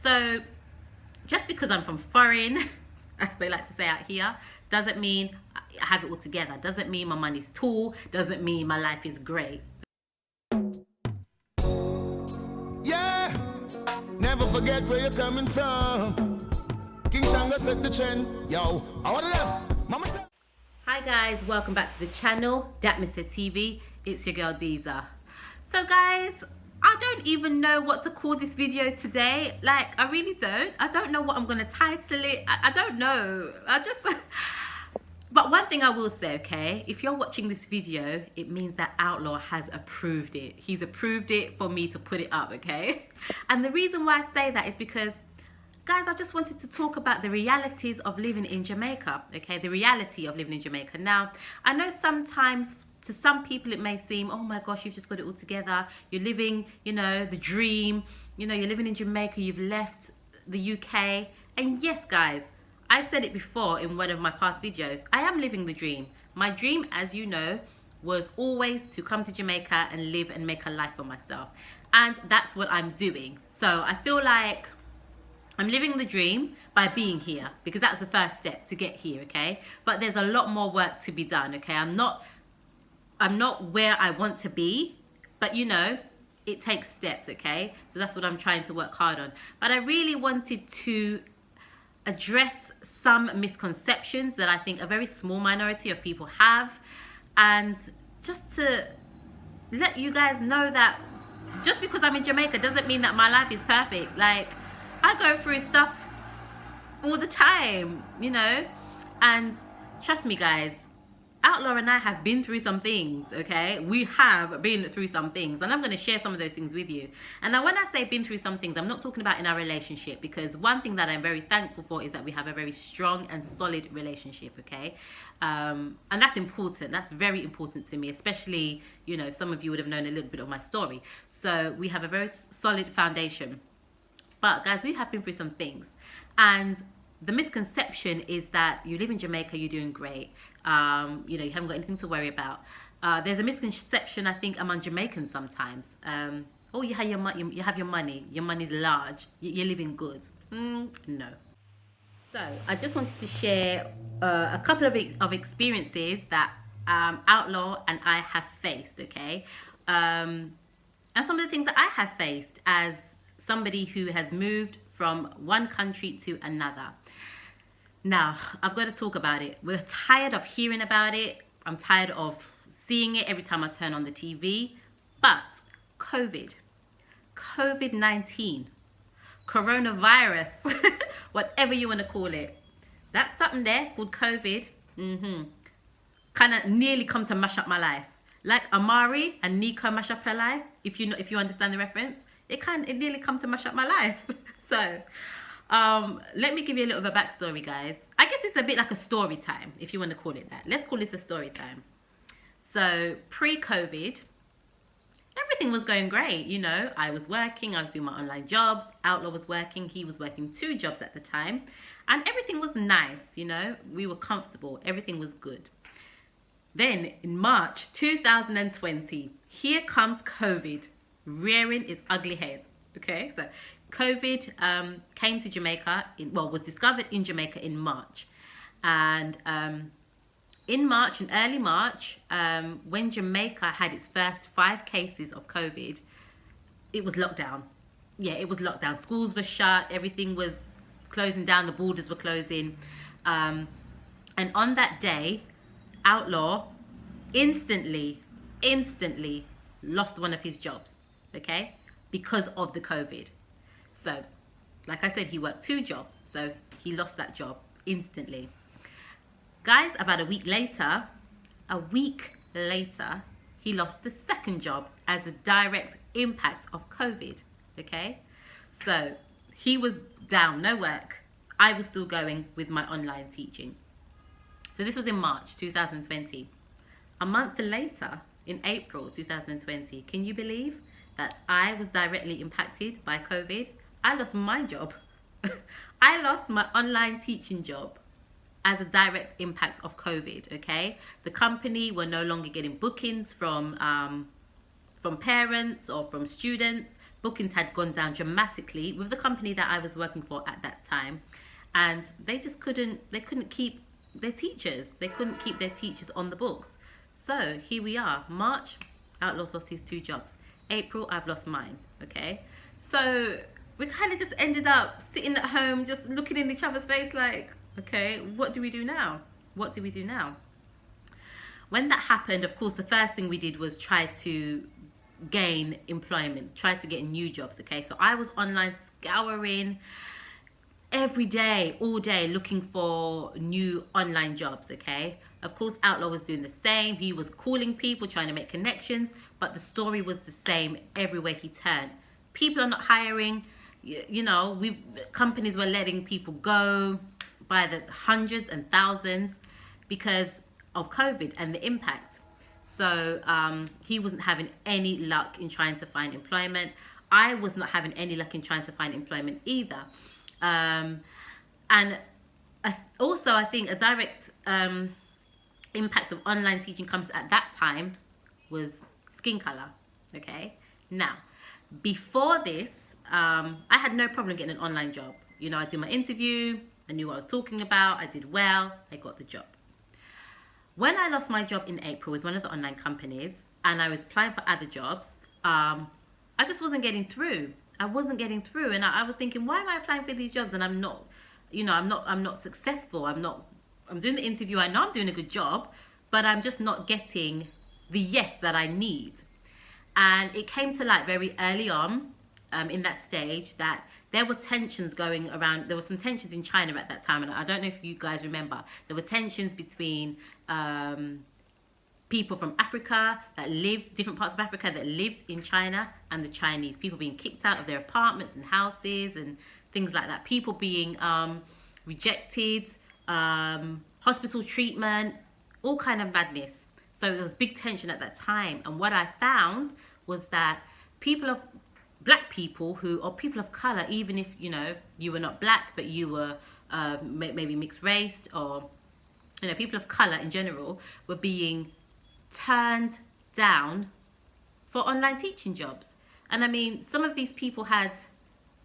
So just because I'm from foreign, as they like to say out here, doesn't mean I have it all together. Doesn't mean my money's tall. Doesn't mean my life is great. Yeah, never forget where you're coming from. King Shanga set the trend. Yo, all of them. Mama. Hi guys, welcome back to the channel, Dat Mr. TV. It's your girl Deezer. So guys, I don't even know what to call this video today. Like, I really don't. I don't know what I'm gonna title it. I don't know. But one thing I will say, okay, if you're watching this video, it means that Outlaw has approved it. He's approved it for me to put it up, okay? And the reason why I say that is because, guys, I just wanted to talk about the realities of living in Jamaica, okay? The reality of living in Jamaica. Now, I know sometimes to some people it may seem, oh my gosh, you've just got it all together. You're living, you know, the dream. You know, you're living in Jamaica, you've left the UK. And yes, guys, I've said it before in one of my past videos. I am living the dream. My dream, as you know, was always to come to Jamaica and live and make a life for myself. And that's what I'm doing. So I feel like I'm living the dream by being here, because that's the first step to get here, okay? But there's a lot more work to be done, okay? I'm not where I want to be, but you know, it takes steps, okay? So that's what I'm trying to work hard on. But I really wanted to address some misconceptions that I think a very small minority of people have, and just to let you guys know that just because I'm in Jamaica doesn't mean that my life is perfect. Like, I go through stuff all the time, you know, and trust me guys, Outlaw and I have been through some things, okay? We have been through some things, and I'm going to share some of those things with you. And now when I say been through some things, I'm not talking about in our relationship, because one thing that I'm very thankful for is that we have a very strong and solid relationship, okay? And that's important. That's very important to me, especially, you know, some of you would have known a little bit of my story. So we have a very solid foundation. But guys, we have been through some things, and the misconception is that you live in Jamaica, you're doing great. You know, you haven't got anything to worry about. There's a misconception, I think, among Jamaicans sometimes. Oh, you have your money. Your money's large. You're living good. No. So I just wanted to share a couple of experiences that Outlaw and I have faced, okay? And some of the things that I have faced as somebody who has moved from one country to another. Now, I've got to talk about it. We're tired of hearing about it. I'm tired of seeing it every time I turn on the TV. But COVID-19, coronavirus, whatever you want to call it, that's something there called COVID. Kind of nearly come to mash up my life. Like Amari and Nico mash up her life, if you understand the reference. It nearly come to mash up my life. So, let me give you a little bit of a backstory, guys. I guess it's a bit like a story time, if you want to call it that. Let's call this a story time. So, pre-COVID, everything was going great. You know, I was working, I was doing my online jobs. Outlaw was working, he was working 2 jobs at the time. And everything was nice, you know. We were comfortable, everything was good. Then, in March 2020, here comes COVID, rearing its ugly head. Okay, so COVID came to Jamaica, was discovered in Jamaica in March. And in early March, when Jamaica had its first 5 cases of COVID, it was lockdown. Yeah, it was lockdown. Schools were shut, everything was closing down, the borders were closing. And on that day, Outlaw instantly lost one of his jobs. Okay, because of the COVID. So, like I said, he worked 2 jobs, so he lost that job instantly. Guys, about a week later, he lost the 2nd job as a direct impact of COVID, okay? So, he was down, no work. I was still going with my online teaching. So this was in March 2020. A month later, in April 2020, can you believe that I was directly impacted by COVID? I lost my job. I lost my online teaching job as a direct impact of COVID, okay? The company were no longer getting bookings from parents or from students bookings had gone down dramatically with the company that I was working for at that time, and they just couldn't keep their teachers. They couldn't keep their teachers on the books. So here we are. March, Outlaw's lost his 2 jobs. April, I've lost mine. Okay, so we kind of just ended up sitting at home, just looking in each other's face like, okay, what do we do now? What do we do now? When that happened, of course, the first thing we did was try to gain employment, try to get new jobs. Okay, so I was online scouring every day, all day, looking for new online jobs. Okay, of course, Outlaw was doing the same. He was calling people, trying to make connections, but the story was the same everywhere he turned. People are not hiring. You know, companies were letting people go by the hundreds and thousands because of COVID and the impact. So he wasn't having any luck in trying to find employment. I was not having any luck in trying to find employment either. And also, I think a direct impact of online teaching comes at that time was skin color. Okay, now before this, I had no problem getting an online job. You know, I did my interview, I knew what I was talking about, I did well, I got the job. When I lost my job in April with one of the online companies and I was applying for other jobs, I just wasn't getting through. I wasn't getting through, and I was thinking, why am I applying for these jobs and I'm not, you know, I'm not successful. I'm doing the interview, I know I'm doing a good job, but I'm just not getting the yes that I need. And it came to light very early on in that stage that there were tensions going around. There were some tensions in China at that time, and I don't know if you guys remember. There were tensions between people from Africa that lived, different parts of Africa that lived in China, and the Chinese. People being kicked out of their apartments and houses and things like that. People being rejected, hospital treatment, all kind of madness. So there was big tension at that time. And what I found was that black people or people of color, even if, you know, you were not black, but you were maybe mixed race, or, you know, people of color in general were being turned down for online teaching jobs. And I mean, some of these people had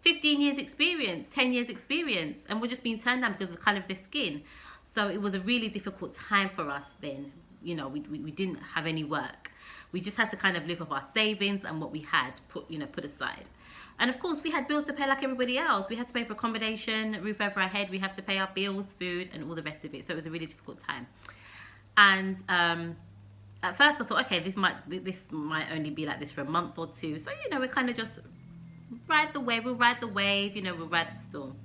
15 years experience, 10 years experience, and were just being turned down because of the color of their skin. So it was a really difficult time for us then. You know, we didn't have any work. We just had to kind of live off our savings and what we had put aside. And of course, we had bills to pay like everybody else. We had to pay for accommodation, roof over our head. We had to pay our bills, food, and all the rest of it. So it was a really difficult time. And at first I thought, okay, this might only be like this for a month or two. So, you know, we kind of just ride the wave. We'll ride the wave, you know, we'll ride the storm.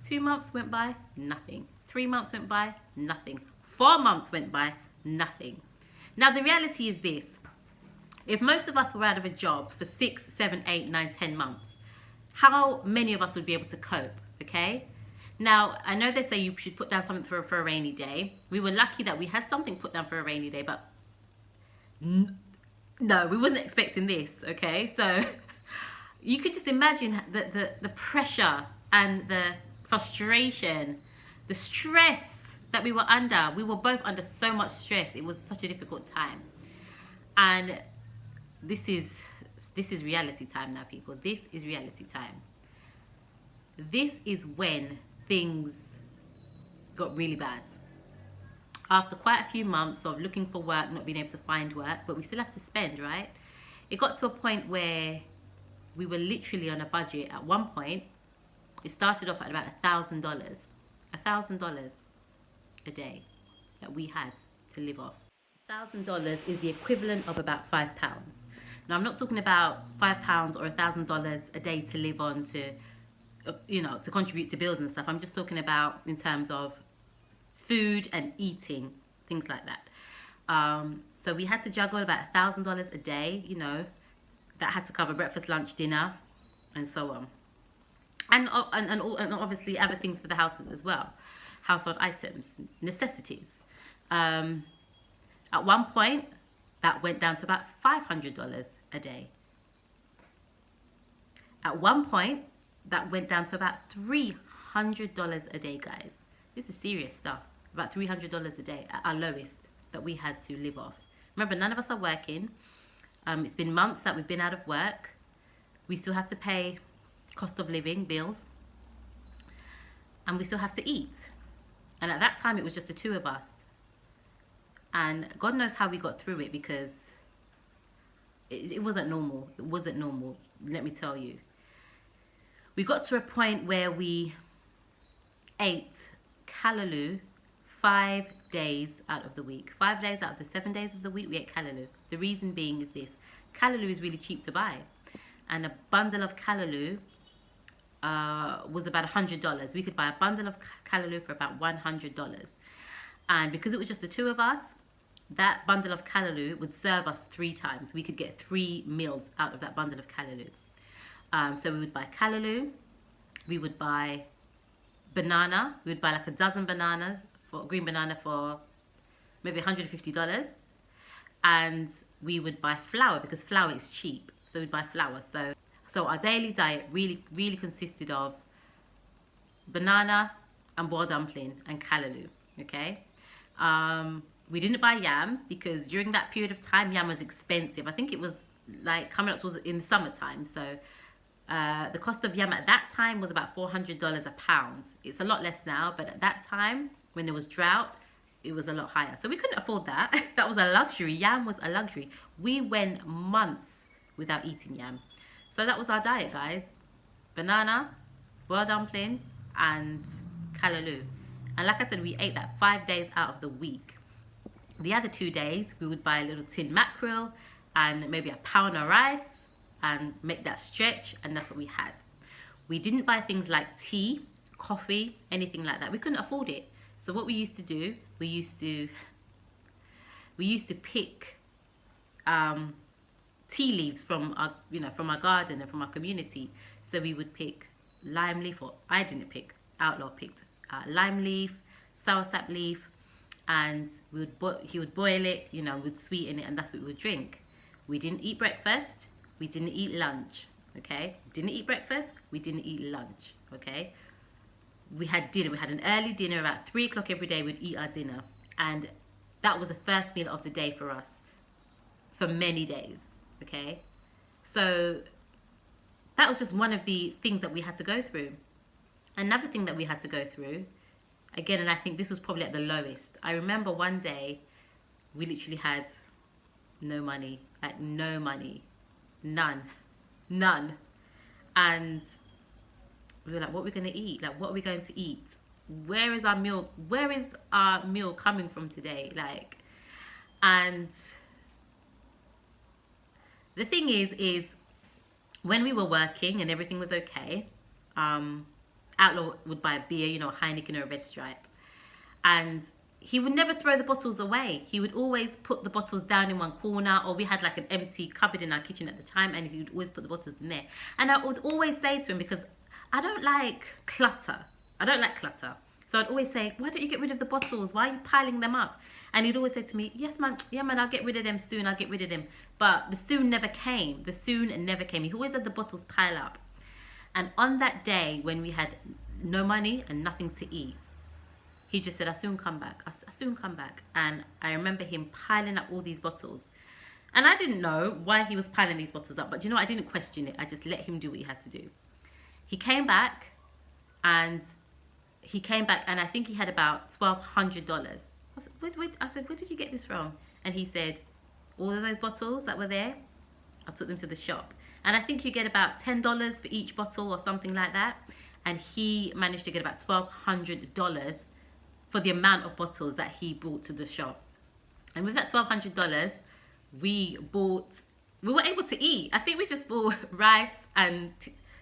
2 months went by, nothing. 3 months went by, nothing. 4 months went by, nothing. Now, the reality is this. If most of us were out of a job for 6, 7, 8, 9, 10 months, how many of us would be able to cope, okay? Now, I know they say you should put down something for a rainy day. We were lucky that we had something put down for a rainy day, but no, we wasn't expecting this, okay? So you could just imagine the pressure and the frustration, the stress that we were under. We were both under so much stress. It was such a difficult time. And this is reality time now, people. This is reality time. This is when things got really bad. After quite a few months of looking for work, not being able to find work, but we still have to spend, right? It got to a point where we were literally on a budget. At one point, it started off at about $1,000. $1,000 a day that we had to live off. $1,000 is the equivalent of about £5. Now, I'm not talking about £5 or $1,000 a day to live on to, you know, to contribute to bills and stuff. I'm just talking about in terms of food and eating, things like that. So we had to juggle about $1,000 a day, you know, that had to cover breakfast, lunch, dinner, and so on. And obviously other things for the household as well. Household items, necessities. At one point, that went down to about $500 a day. At one point, that went down to about $300 a day, guys. This is serious stuff. About $300 a day at our lowest that we had to live off. Remember, none of us are working. It's been months that we've been out of work. We still have to pay cost of living, bills, and we still have to eat. And at that time, it was just the two of us. And God knows how we got through it, because it wasn't normal. It wasn't normal, let me tell you. We got to a point where we ate callaloo 5 days out of the week. 5 days out of the 7 days of the week, we ate callaloo. The reason being is this. Callaloo is really cheap to buy. And a bundle of callaloo was about $100. We could buy a bundle of callaloo for about $100. And because it was just the two of us, that bundle of callaloo would serve us 3 times. We could get 3 meals out of that bundle of callaloo. So we would buy callaloo, we would buy banana, we would buy like a dozen bananas, green banana for maybe $150. And we would buy flour, because flour is cheap. So we'd buy flour. So our daily diet really consisted of banana and boiled dumpling and callaloo, okay? We didn't buy yam, because during that period of time, yam was expensive. I think it was like coming up towards in the summertime. So the cost of yam at that time was about $400 a pound. It's a lot less now, but at that time, when there was drought, it was a lot higher. So we couldn't afford that. That was a luxury. Yam was a luxury. We went months without eating yam. So that was our diet, guys. Banana, boiled dumpling, and callaloo. And like I said, we ate that 5 days out of the week. The other 2 days, we would buy a little tin mackerel and maybe a pound of rice and make that stretch, and that's what we had. We didn't buy things like tea, coffee, anything like that. We couldn't afford it. So what we used to do, we used to pick tea leaves from our, from our garden and from our community. So we would pick lime leaf, or I didn't pick, Outlaw picked lime leaf, soursop leaf, and he would boil it, we'd sweeten it, and that's what we would drink. We didn't eat breakfast, we didn't eat lunch, okay? Didn't eat breakfast, we didn't eat lunch, okay? We had dinner. We had an early dinner about 3 o'clock every day. We'd eat our dinner. And that was the first meal of the day for us for many days, okay? So that was just one of the things that we had to go through. Another thing that we had to go through, again, and I think this was probably at the lowest. I remember one day we literally had no money, like no money, none. And we were like, what are we going to eat? Like, what are we going to eat? Where is our meal? Where is our meal coming from today? Like, and the thing is when we were working and everything was okay, Outlaw would buy a beer, Heineken or a Red Stripe. And he would never throw the bottles away. He would always put the bottles down in one corner, or we had like an empty cupboard in our kitchen at the time, and he would always put the bottles in there. And I would always say to him, because I don't like clutter. So I'd always say, why don't you get rid of the bottles? Why are you piling them up? And he'd always say to me, yeah man, I'll get rid of them soon. But the soon never came. He always had the bottles pile up. And on that day when we had no money and nothing to eat, he just said, I'll soon come back. And I remember him piling up all these bottles. And I didn't know why he was piling these bottles up. But I didn't question it. I just let him do what he had to do. He came back, and I think he had about $1,200. I said, where did you get this from? And he said, all of those bottles that were there, I took them to the shop. And I think you get about $10 for each bottle or something like that. And he managed to get about $1,200 for the amount of bottles that he brought to the shop. And with that $1,200, we were able to eat. I think we just bought rice and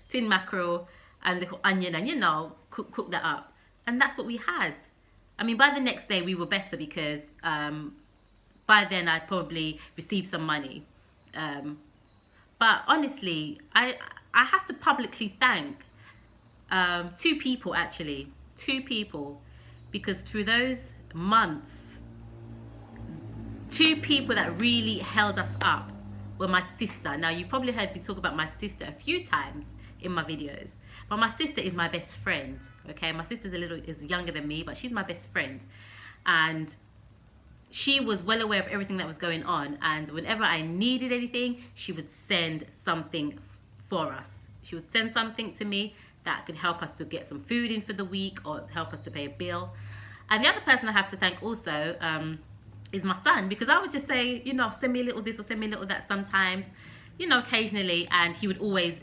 tin mackerel and little onion and, cook that up. And that's what we had. I mean, by the next day, we were better, because by then I'd probably received some money. But honestly, I have to publicly thank two people, because through those months, 2 people that really held us up were my sister. Now, you've probably heard me talk about my sister a few times in my videos, but my sister is my best friend, okay? My sister's is younger than me, but she's my best friend, and she was well aware of everything that was going on, and whenever I needed anything, she would send something for us. She would send something to me that could help us to get some food in for the week or help us to pay a bill. And the other person I have to thank also is my son, because I would just say, you know, send me a little this or send me a little that sometimes, you know, occasionally, and he'd always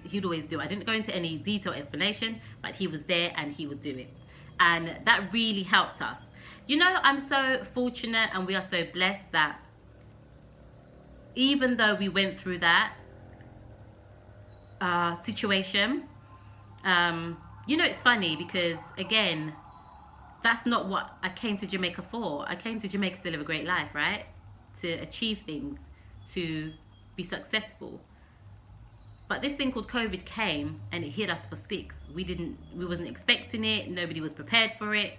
do it. I didn't go into any detailed explanation, but he was there and he would do it. And that really helped us. You know, I'm so fortunate and we are so blessed that even though we went through that situation, you know, it's funny because, again, that's not what I came to Jamaica for. I came to Jamaica to live a great life, right? To achieve things, to be successful. But this thing called COVID came and it hit us for 6. We wasn't expecting it. Nobody was prepared for it.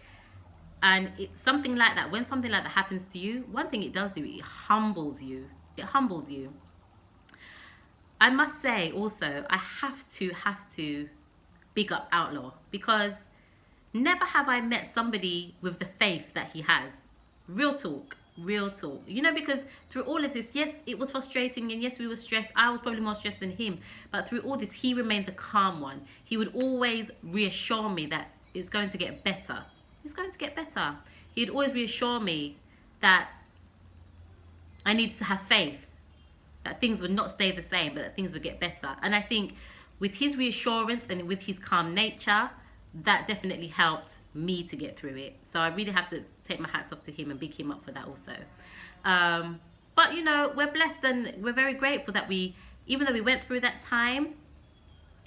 And it's something like that. When something like that happens to you, one thing it does do, it humbles you. It humbles you. I must say also, I have to big up Outlaw, because never have I met somebody with the faith that he has. Real talk. You know, because through all of this, yes, it was frustrating, and yes, we were stressed. I was probably more stressed than him. But through all this, he remained the calm one. He would always reassure me that it's going to get better. It's going to get better. He'd always reassure me that I needed to have faith, that things would not stay the same, but that things would get better. And I think with his reassurance and with his calm nature, that definitely helped me to get through it. So I really have to take my hats off to him and big him up for that also. But, you know, we're blessed and we're very grateful that even though we went through that time,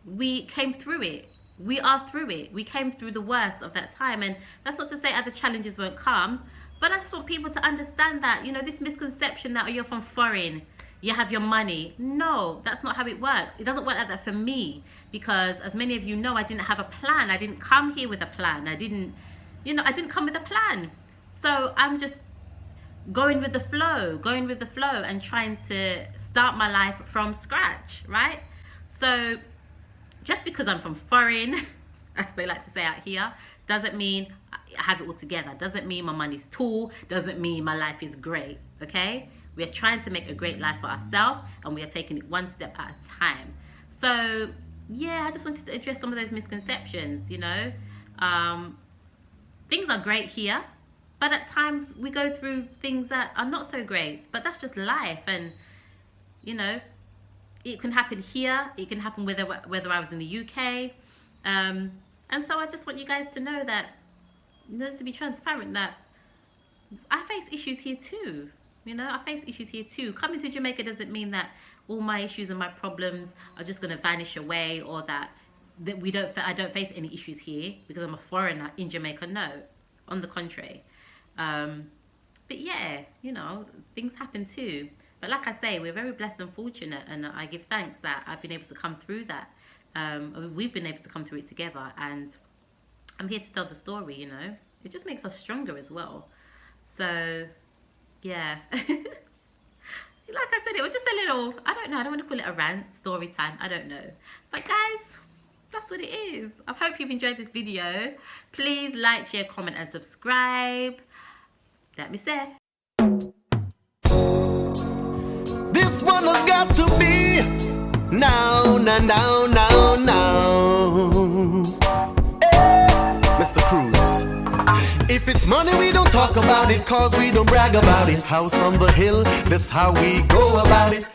we came through it. We are through it. We came through the worst of that time. And that's not to say other challenges won't come, but I just want people to understand that, you know, this misconception that, oh, you're from foreign, you have your money. No, that's not how it works. It doesn't work like that for me, because as many of you know, I didn't have a plan. I didn't come here with a plan. I didn't come with a plan. So I'm just going with the flow and trying to start my life from scratch, right? So just because I'm from foreign, as they like to say out here, doesn't mean I have it all together. Doesn't mean my money's tall. Doesn't mean my life is great, okay? We are trying to make a great life for ourselves, and we are taking it one step at a time. So, yeah, I just wanted to address some of those misconceptions, you know. Things are great here, but at times we go through things that are not so great. But that's just life, and, you know, it can happen here. It can happen whether I was in the UK. And so I just want you guys to know that, just to be transparent, that I face issues here too. You know, I face issues here too. Coming to Jamaica doesn't mean that all my issues and my problems are just going to vanish away, or that I don't face any issues here because I'm a foreigner in Jamaica. No, on the contrary. But yeah, you know, things happen too. But like I say, we're very blessed and fortunate, and I give thanks that I've been able to come through that. We've been able to come through it together, and I'm here to tell the story, you know. It just makes us stronger as well. So, yeah. Like I said, it was just a little, I don't want to call it a rant, story time, I don't know. But guys, that's what it is. I hope you've enjoyed this video. Please like, share, comment, and subscribe. Let me say. This one has got to be now. Hey, Mr. Cruz. If it's money, we don't talk about it, cause we don't brag about it. House on the hill, that's how we go about it.